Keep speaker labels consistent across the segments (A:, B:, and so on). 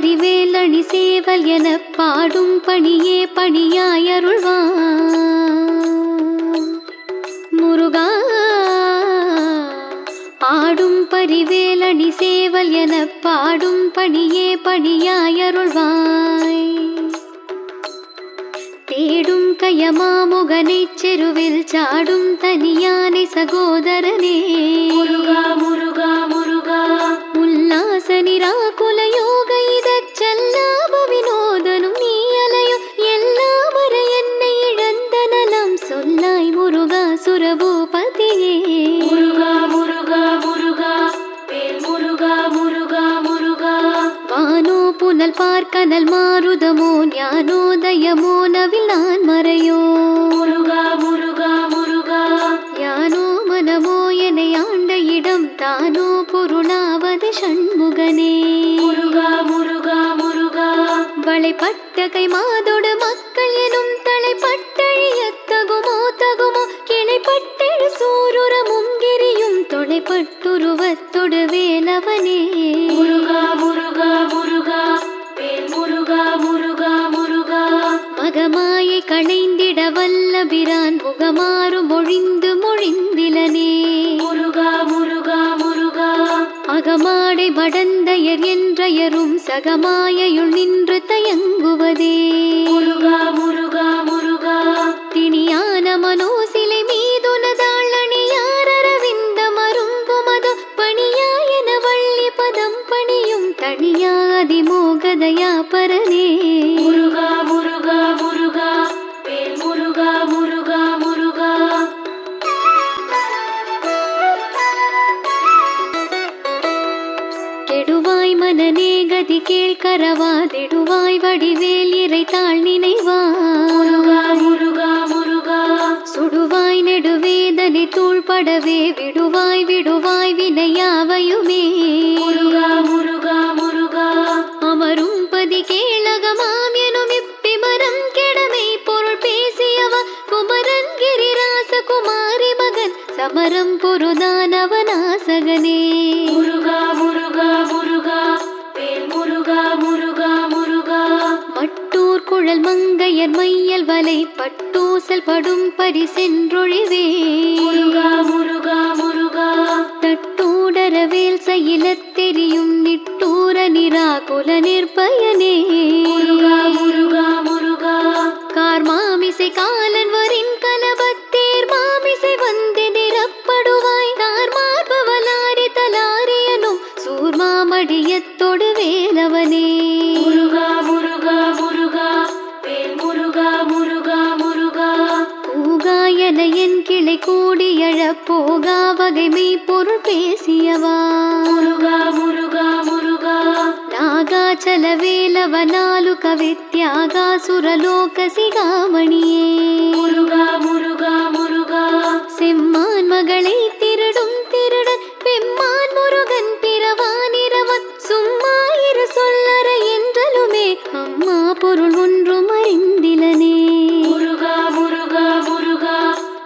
A: பரிவேலணி சேவல் எனப் பாடும் பணியே பணியாயருள்வாய் முருகா. ஆடும் பரிவேலணி சேவல் எனப் பாடும் பணியே பணியாயருள்வாய். தேடும் கயமாமுகனைச் செருவில் சாடும் தனியானை சகோதரனே
B: முருகா முருகா முருகா.
A: உல்லாச நிராகுல யோக இதச் செல்லாப வினோதனும் நீ அலையோ எல்லாம் வர என்னை இழந்த நலம் சொல்லாய் முருகா சுரபூபதியே.
B: முருகா முருகா முருகா வேல் முருகா முருகா முருகா.
A: வானோ புனல் பார்க்கனல் மாருதமோ ஞானோதயமோ நவில் நான் மறையோ
B: முருகா முருகா முருகா.
A: யானோ மனமோ என்னை ஆண்ட இடம் தானோ பொருளாவது ஷண்முகனே
B: முருகா முருகா முருகா.
A: வளைப்பட்ட கை மாதோடு மக்கள் எனும் தலைப்பட்டழியத்தகுமோ தகுமோ கிளைப்பட்டெழு சூருரமும் கிரியும் தொலைப்பட்டுருவத்தொடு வேலவனே
B: முருகா முருகா முருகா வேல் முருகா முருகா முருகா.
A: மகமாயை களைந்திட வல்லபிரான் முகமாறு மொழிந்து மொழிந்திலனே
B: முருகா முருகா முருகா.
A: அகமாடை மடந்தையர் என்றயரும் சகமாயையுள் நின்று தயங்குவதே
B: முருகா முருகா முருகா.
A: திணியான மனோசிலை மீதுனதாள் அணியாரவிந்த மருங்குமதோ பணியாயன வள்ளி பதம் பணியும் தனியாதி மோகதயா பரனே
B: முருகா முருகா முருகா வேல் முருகா முருகா முருகா.
A: கெடுவாய் மனநே கதி கேள்கரவாதிடுவாய் வடிவேல் இறைத்தாள் நினைவாய்
B: முருகா முருகா முருகா.
A: சுடுவாய் நெடுவேதனை தூள்படவே விடுவாய் விடுவாய் வினையாவையுமே
B: முருகா முருகா முருகா.
A: அமரும் பதி கேளகமாம் எனும் இப்பிமரம் கெடமை பொருள் பேசியவா குமரன் கிரிராச குமாரி மகன் சமரம் பொருதானவனாசகனே
B: முருகா முருகா முருகா வேல் முருகா முருகா முருகா.
A: மட்டூர் குழல் மங்கையர் மையல் வலை பட்டூசல் படும் பரிசென்றொழிவே
B: முருகா முருகா முருகா.
A: தட்டூடரவேல் சயிலத் தெரியும் நிட்டூர நிராகுல நிற்பயனே
B: முருகா முருகா முருகா.
A: கார் மாமிசை காலன் வரின் கலபத்தேர் மாமிசை வந்து நிறப்படுவாய் தார் மார்பவலாரி தலாரியனும் சூர்மாமடியத்தொடு வேலவனே
B: முருகா முருகா முருகா வேல் முருகா முருகா முருகா.
A: பூகாயன என் கிளை கூடியழ போகா வகைமை பொருள் பேசியவா
B: முருகா முருகா முருகா.
A: நாகாச்சல வேலவனாலு கவித்யாகா சுரலோக சிகாமணியே
B: முருகா முருகா முருகா.
A: செம்மான் மகளை திருடும் திருடன் பெம்மான் முருகன் பிறவானிரவன் சும்மா இரு சொல்லற என்றலுமே அம்மா பொருள் ஒன்றும் அறிந்திலனே
B: முருகா முருகா முருகா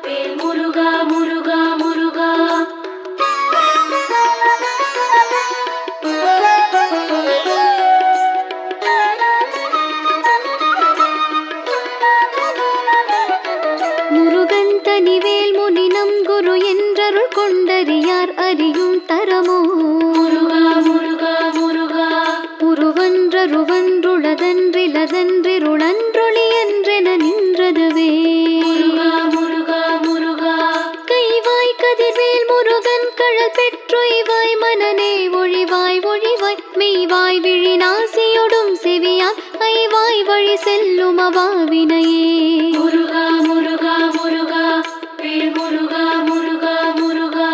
B: வேல் முருகா முருகா முருகா.
A: முருகன் தனிவேல் முனினம் குரு என்றருள் கொண்டறியார் அறியும் தரமோ
B: முருகா முருகா முருகா.
A: உருவன்றருவன்றுளதன்றிலதன்றிருளன்றொளி என்றென நின்றதுவே
B: முருகா முருகா முருகா.
A: கைவாய் கதிர்வேல் முருகன் கழல் பெற்றொய்வாய் மனநே ஒழிவாய் ஒழிவாய் மெய்வாய் விழி நாசியொடும் செவியால் ஐவாய் வழி செல்லும் அவாவினையே
B: முருகா முருகா முருகா வேல் முருகா முருகா முருகா.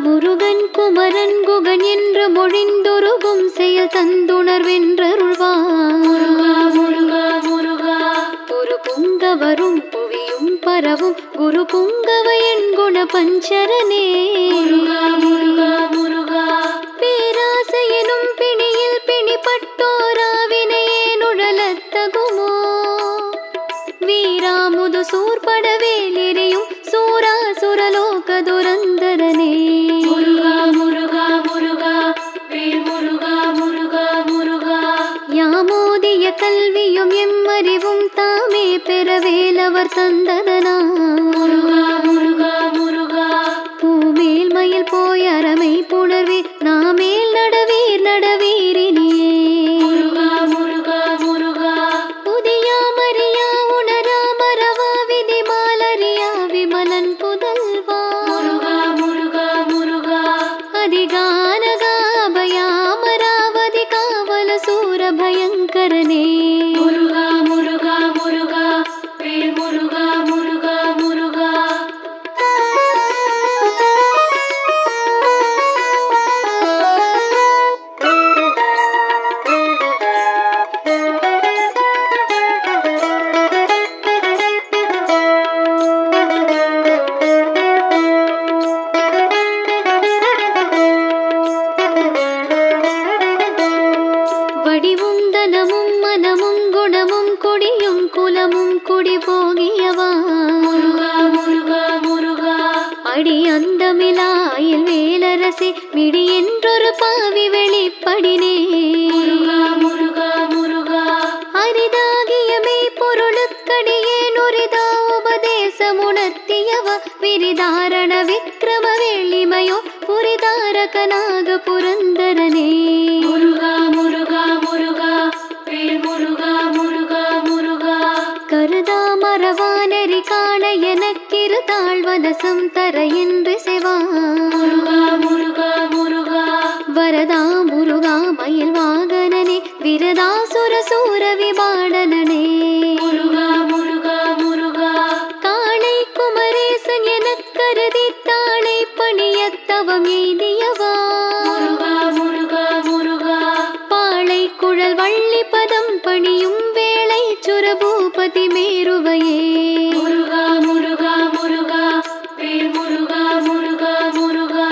A: முருகன் குமரன் குகன் என்று மொழிந்துருகும் செயல் தந்துணர்வென்றருள்வார்
B: முருகா முருகா முருகா.
A: ஒரு புங்கவரும் புவியும் பரவும் குரு புங்கவ என் குண பஞ்சரனே
B: முருகா முருகா முருகா.
A: பேராசையெனும் பிணியில் பிணிப்பட்டோராவினையே நுழலத்தகுமோ வீராமுது சூர்படவேல் எரியும் சூராசுரலோக துரந்தரனே
B: முருகா முருகா முருகா வேல் முருகா முருகா முருகா.
A: அவர் தந்ததனா
B: முருகா முருகா முருகா
A: பூமேல் மயில் போய் அறமை புணர்வே நாமேல் நடவீர் நடவீரினியே
B: முருகா முருகா முருகா
A: புதியா மரியா உணரா மரவா விதி மாலரியா விமலன் புதல்வா
B: முருகா முருகா முருகா
A: அதிகானகாபயா அமராவதி காவல சூர பயங்கரனே
B: முருகா முருகா முருகா வேல் முருகா முருகா முருகா
A: வடிவும் தனமும் மனமும் குணமும் கொடியும் குலமும் குடி போகியவா
B: முருகா முருகா முருகா
A: அடி அந்தமிலாயில் வேலரசே மிடி என்றொரு பாவி வெளிப்படினே
B: முருகா முருகா முருகா
A: அரிதாகியமே பொருளுக்கடியே நுரிதா உபதேசமுணர்த்தியவ விரிதாரண விக்ரம வேளிமையோ புரிதாரகனாக புரந்தரனே
B: முருகா முருகா முருகா வேல் முருகா முருகா முருகா
A: கருதா மரவானெறி காண எனக்கிரு தாழ்வதசம் தர என்று செவா
B: முருகா முருகா முருகா
A: வரதா முருகா மயில் வாகனனே விரதாசுர சூர விபாடனனே
B: முருகா முருகா முருகா
A: காளை குமரேசன் எனக் கருதி தாளை பணியத்தவம் எய்தியவா
B: முருகா முருகா முருகா
A: பாளை குழல் வள்ளி பதம் பணியும் வேளை சுரபூபதி மேருவையே
B: முருகா முருகா முருகா வேல் முருகா முருகா முருகா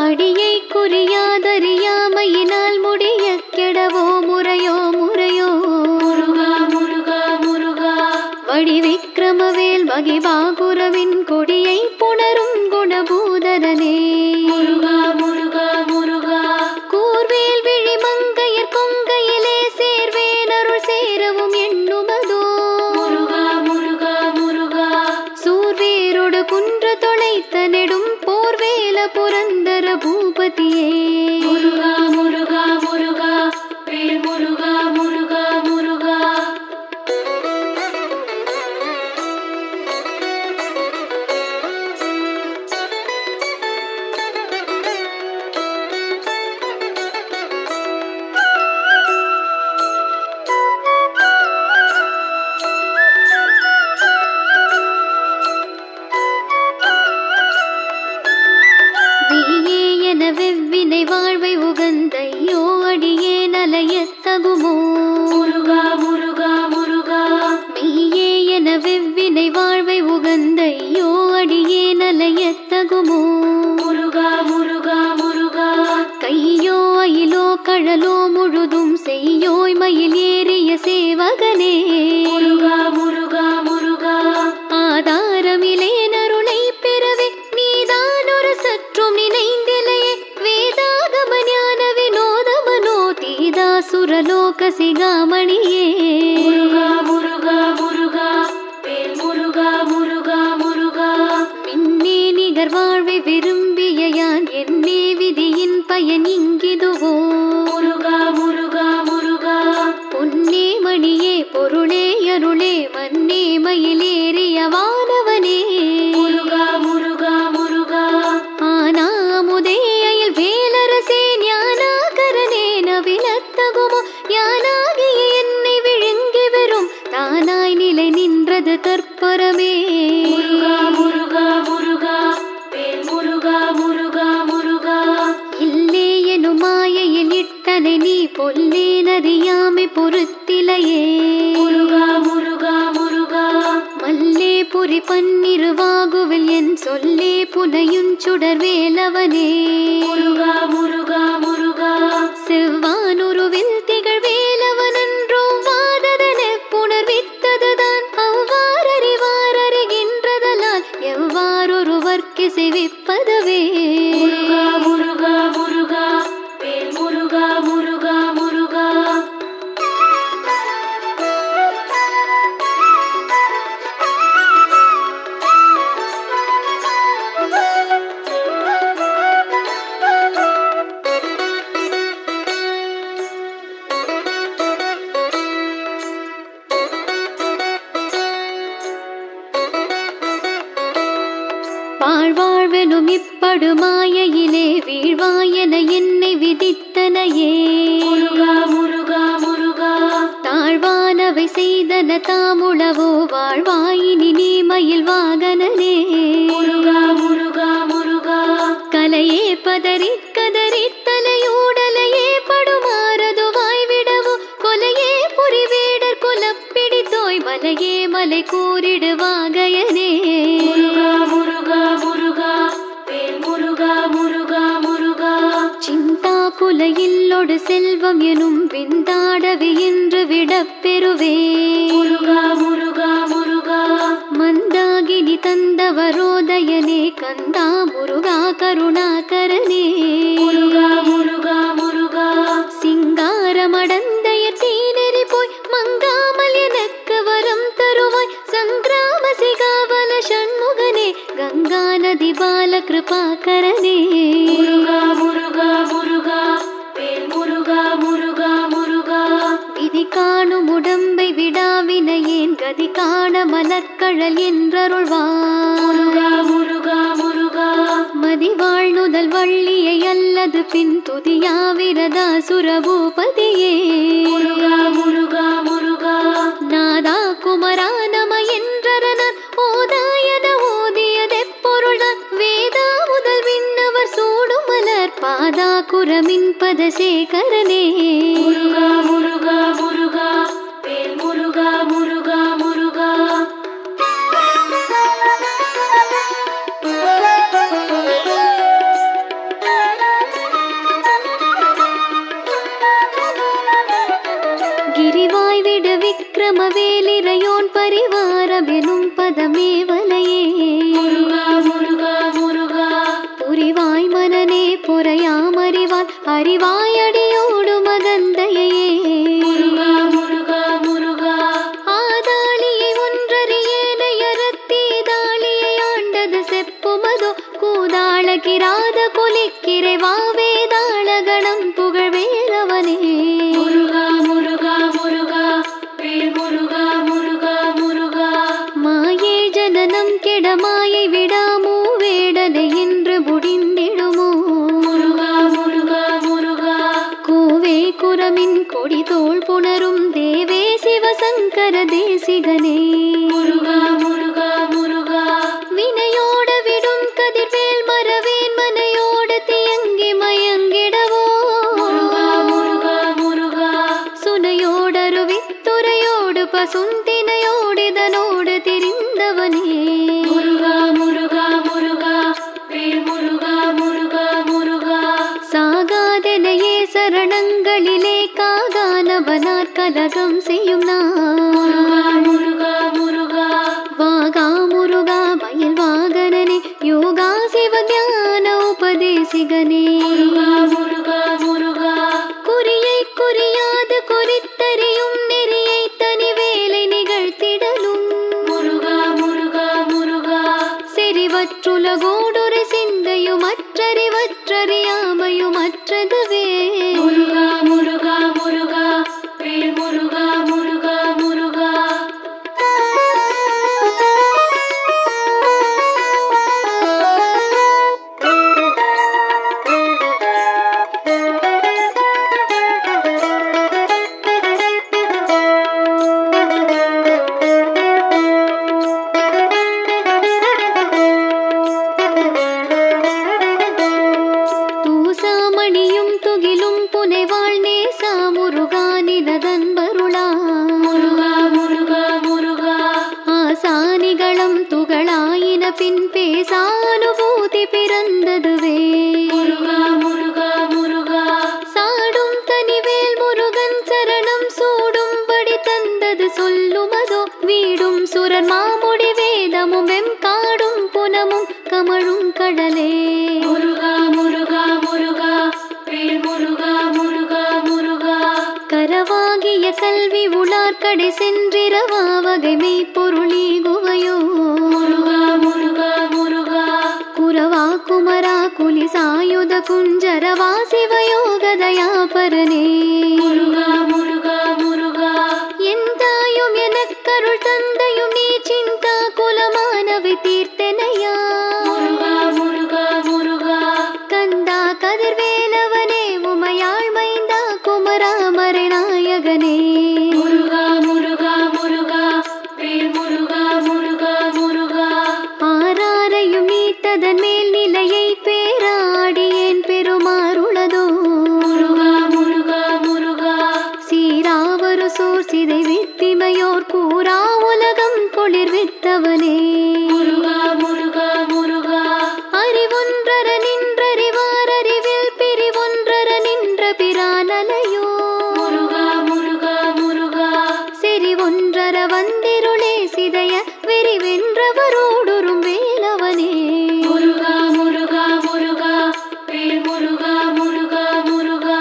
A: அடியை குறியாதறியாமையினால் முடிய கெடவோ முறையோ முறையோ
B: முருகா முருகா முருகா
A: வடி விக்ரமவேல் மகிபாகுரவின் கொடியை புணரும் குணபூதரனே
B: முருகா முருகா முருகா
A: கூர்வேல் விழி மங்கையர் கொங்கையிலே சேர்வேனருள் சேரவும் எண்ணுமதோ
B: முருகா முருகா முருகா
A: சூர்வேரோடு குன்று தொலைத்த நெடும் போர்வேல புரந்தர பூபதியே
B: முருகா முருகா முருகா வேல் முருகா முருகா முருகா
A: நீயே என வெவ்வினை வாழ்வை உகந்தையோ அடியே நலையத்தகுமோ
B: முருகா முருகா முருகா
A: மெய்யே என வெவ்வினை வாழ்வை உகந்தையோ அடியே நலையத்தகுமோ
B: முருகா முருகா முருகா
A: கையோ அயிலோ கழலோ முழுதும் செய்யோய் மயில் ஏறிய சேவகனே
B: முருகா முருகா முருகா
A: ஆதாரமிலே நருளை பெறவே நீதான் ஒரு சற்றும் நினைந்திலையே வேதாகம ஞான வினோதமனோ தீதாசுரலோக சிகாமணியே
B: முருகா முருகா முருகா வேல் முருகா முருகா முருகா
A: மின்னே நிகர் வாழ்வை விரும்பிய யான் என்னே விதியின் பயன் இங்கிதுவோ
B: முருகா முருகா முருகா
A: பொன்னே மணியே பொருளே அருளே மன்னே மயிலேறிய வானவனே
B: முருகா முருகா முருகா
A: ஆனாமுதே அயில் வேலரசே ஞானாகரனே நவிலத்தகுமோ யானாகிய என்னை விழுங்கி வெறும் தானாய் நிலை நின்றது தற்பரமே
B: முருகா முருகா முருகா வேல் முருகா முருகா முருகா
A: இல்லே எனும் மாயையில் இட்டனை நீ பொல்லேனறியாமை பொறுத்திலையே
B: முருகா முருகா முருகா
A: மல்லே புரி பன்னிருவாகுவில் என் சொல்லே புனையுஞ் சுடர் வேலவனே
B: முருகா முருகா முருகா
A: செவ்வானுருவில் திகழ் வேலவனன்றோ வாததன புணர்வித்ததுதான் அவ்வாறறிவாரறிகின்றதலால் எவ்வாறொருவர்க்கு செவிப்பதுவே
B: முருகா முருகா முருகா வேல் முருகா முருகா முருகா
A: இப்படுமாயையிலே வீழ்வாயென என்னை விதித்தனையே.
B: முருகா முருகா முருகா
A: தாழ்வானவை செய்தன தாமுளவோ வாழ்வாயினி நீ மயில் வாகனனே.
B: முருகா முருகா முருகா
A: கலையே பதறி கதறி தலையூடலையே படுமாறது வாய்விடவோ கொலையே புரிவேடர் கொலப்பிடித்தோய் மலையே மலை கூறிடுவாகையனே.
B: முருகா முருகா முருகா வேல் முருகா முருகா முருகா
A: சிந்தா குலையில்லொடு செல்வம் எனும் விந்தாடவி என்று விடப்பெறுவே.
B: முருகா முருகா முருகா
A: மந்தாகினி தந்தவரோதயனே கந்தா முருகா கருணாகரனே.
B: முருகா முருகா முருகா
A: சிங்காரமடந்தைய தீனெறி போய் மங்காமல் எனக்கு வரம் தருவாய் சங்கிராம சிகாவல ஷண்முகனே கங்கா நதி பால கிருபாகரனே.
B: முருகா முருகா முருகா வேல் முருகா முருகா முருகா
A: விதி காணும் உடம்பை விடாவினையேன் கதி காண மலர்கழல் என்றருள்வார்.
B: முருகா முருகா முருகா
A: மதிவாழ்நுதல் வள்ளியை அல்லது பின் துதியாவிரதா சுரபூபதியே.
B: முருகா முருகா முருகா
A: நாதா குமரா நம என்றரனர் ஓதாயன ஓதியதெப்பொருளான் வேதா முதல் விண்ணவர் சூடும் மலர் பாதா குரமின் பதசேகரனே.
B: முருகா முருகா முருகா வேல் முருகா முருகா முருகா
A: கிரிவாய் விடு விக்ரம வேலிரையோன் பரிவாரமெனும் பதமே வலையே.
B: முருகா முருகா முருகா
A: புரிவாய் மனனே பொறையாமறிவால் அறிவாய் அடியோடு மகந்தையே.
B: முருகா முருகா முருகா
A: ஆதாளியை ஒன்றறியேனையறத்தீதாளியை ஆண்டது செப்புமதோ கூதாள கிராத கொலிக்கிரை வாவேதாள கணம் புகழ்வேலவனே.
B: முருகா முருகா முருகா வேல் முருகா முருகா முருகா
A: மாயே ஜனனம் கெட மாயை விடாமோ வேடனை என்று முடிந்திடுமோ.
B: முருகா முருகா முருகா
A: கோவே குரமின் கொடி தோள் புணரும் தேவே சிவசங்கர தேசிகனே.
B: முருகா முருகா முருகா
A: வினையோட விடும் கதிர்வேல் மரவேன் மனையோட தியங்கி மயங்கிடவோ.
B: முருகா முருகா முருகா
A: சுனையோடருவித்துறையோடு பசுந்தினையோடிதனோடு திரிந்தவனே.
B: முருகா முருகா முருகா வேல் முருகா முருகா முருகா
A: சாகாதெனையே சரணங்களிலே காகானவனார் கலகம் செய்யும்
B: முருகா
A: நான்
B: முருகா முருகா
A: வாகா முருகா மயில் வாகனனே யோகா சிவஞான உபதேசிகனே.
B: முருகா முருகா முருகா
A: குறியை குறியாது குறித்தறியும் நெறியை தனி வேலை நிகழ்த்திடலும்
B: முருகா முருகா முருகா
A: செறிவற்றுலகோடொரு சிந்தையும் அற்றறிவற்றறியாமையும் அற்றதுவே.
B: முருகா முருகா முருகா வேல் முருகா முருகா முருகா
A: தூசாமணியும் துகிலும் புனைவாள் நேசா முருகானினதன்பருளா.
B: முருகா முருகா முருகா
A: ஆசானிகளம் துகளாயின பின் பேசானுபூதி பிறந்ததுவே.
B: முருகா முருகா முருகா
A: சாடும் தனிவேல் முருகன் சரணம் சூடும்படி தந்தது சொல்லுமதோ வீடும் சுரர் மாமுடி வேதமும் வெம்காடும் புனமும் கமழும் கடலே.
B: முருகா முருகா முருகா வேல் முருகா முருகா முருகா
A: கரவாகிய கல்வி உளார்கடை சென்றிரவா வகை மெய்ப்பொருளி குவையோ.
B: முருகா முருகா முருகா
A: குரவா குமரா குலி சாயுத குஞ்சரவா சிவயோகதயாபரனே.
B: முருகா முருகா முருகா
A: என் தாயும் எனக்கருள் தந்தையும் நீ சிந்தா குலமானவை தீர்த்தனையா.
B: முருகா முருகா
A: பராமரை நாயகனே.
B: முருகா முருகா முருகா வேல் முருகா முருகா முருகா.
A: ஆராரையும் நீத்ததன் மேல் நிலையை பேராடியேன் பெருமாறுளதோ.
B: முருகா முருகா முருகா
A: சீராவரு சோர் சிதை வித்திமையோர் கூறா உலகம் குளிர்வித்தவனே.
B: முருகா முருகா முருகா
A: அறிவொன்றர நின்றறிவார் அறிவில் பிரிவொன்றர நின்ற பிரானலையோ.
B: முருகா முருகா முருகா
A: செறிவொன்றர வந்திருளே சிதைய வெறிவென்றவரோடுறும் வேலவனே.
B: முருகா முருகா முருகா வேல் முருகா முருகா முருகா.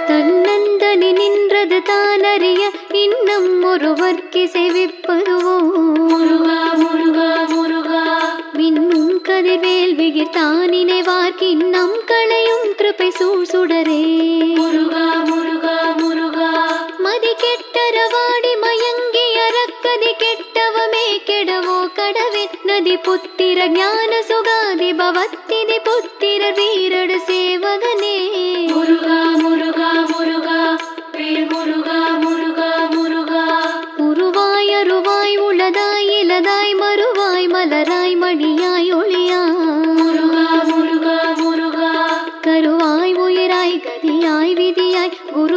A: தன்னந்தனி நின்றது தானறிய இன்னும் ஒருவர்க்கு செய்விப்பதுவோ.
B: முருகா முருகா முருகா
A: விண்ணும் கதிர்வேல் விகிர் தானினைவார்க்கின்னம் களையும் கிருபை சூழ்சுடரே.
B: முருகா முருகா முருகா
A: மதி கெட்டரவாடி மயங்கி அறக்கதி கெட்டவமே கெடவோ கடவின் நதி புத்திர ஞான சுகாதி பவத்திதி புத்திர வீரடு சேவகனே.
B: முருகா முருகா முருகா வேல் முருகா முருகா முருகா.
A: உருவாய் அருவாய் உளதாய் இலதாய் மறுவாய் மலராய் மணியாய் ஒளியாய்.
B: முருகா முருகா முருகா
A: கருவாய் உயிராய் கதியாய் விதியாய் குரு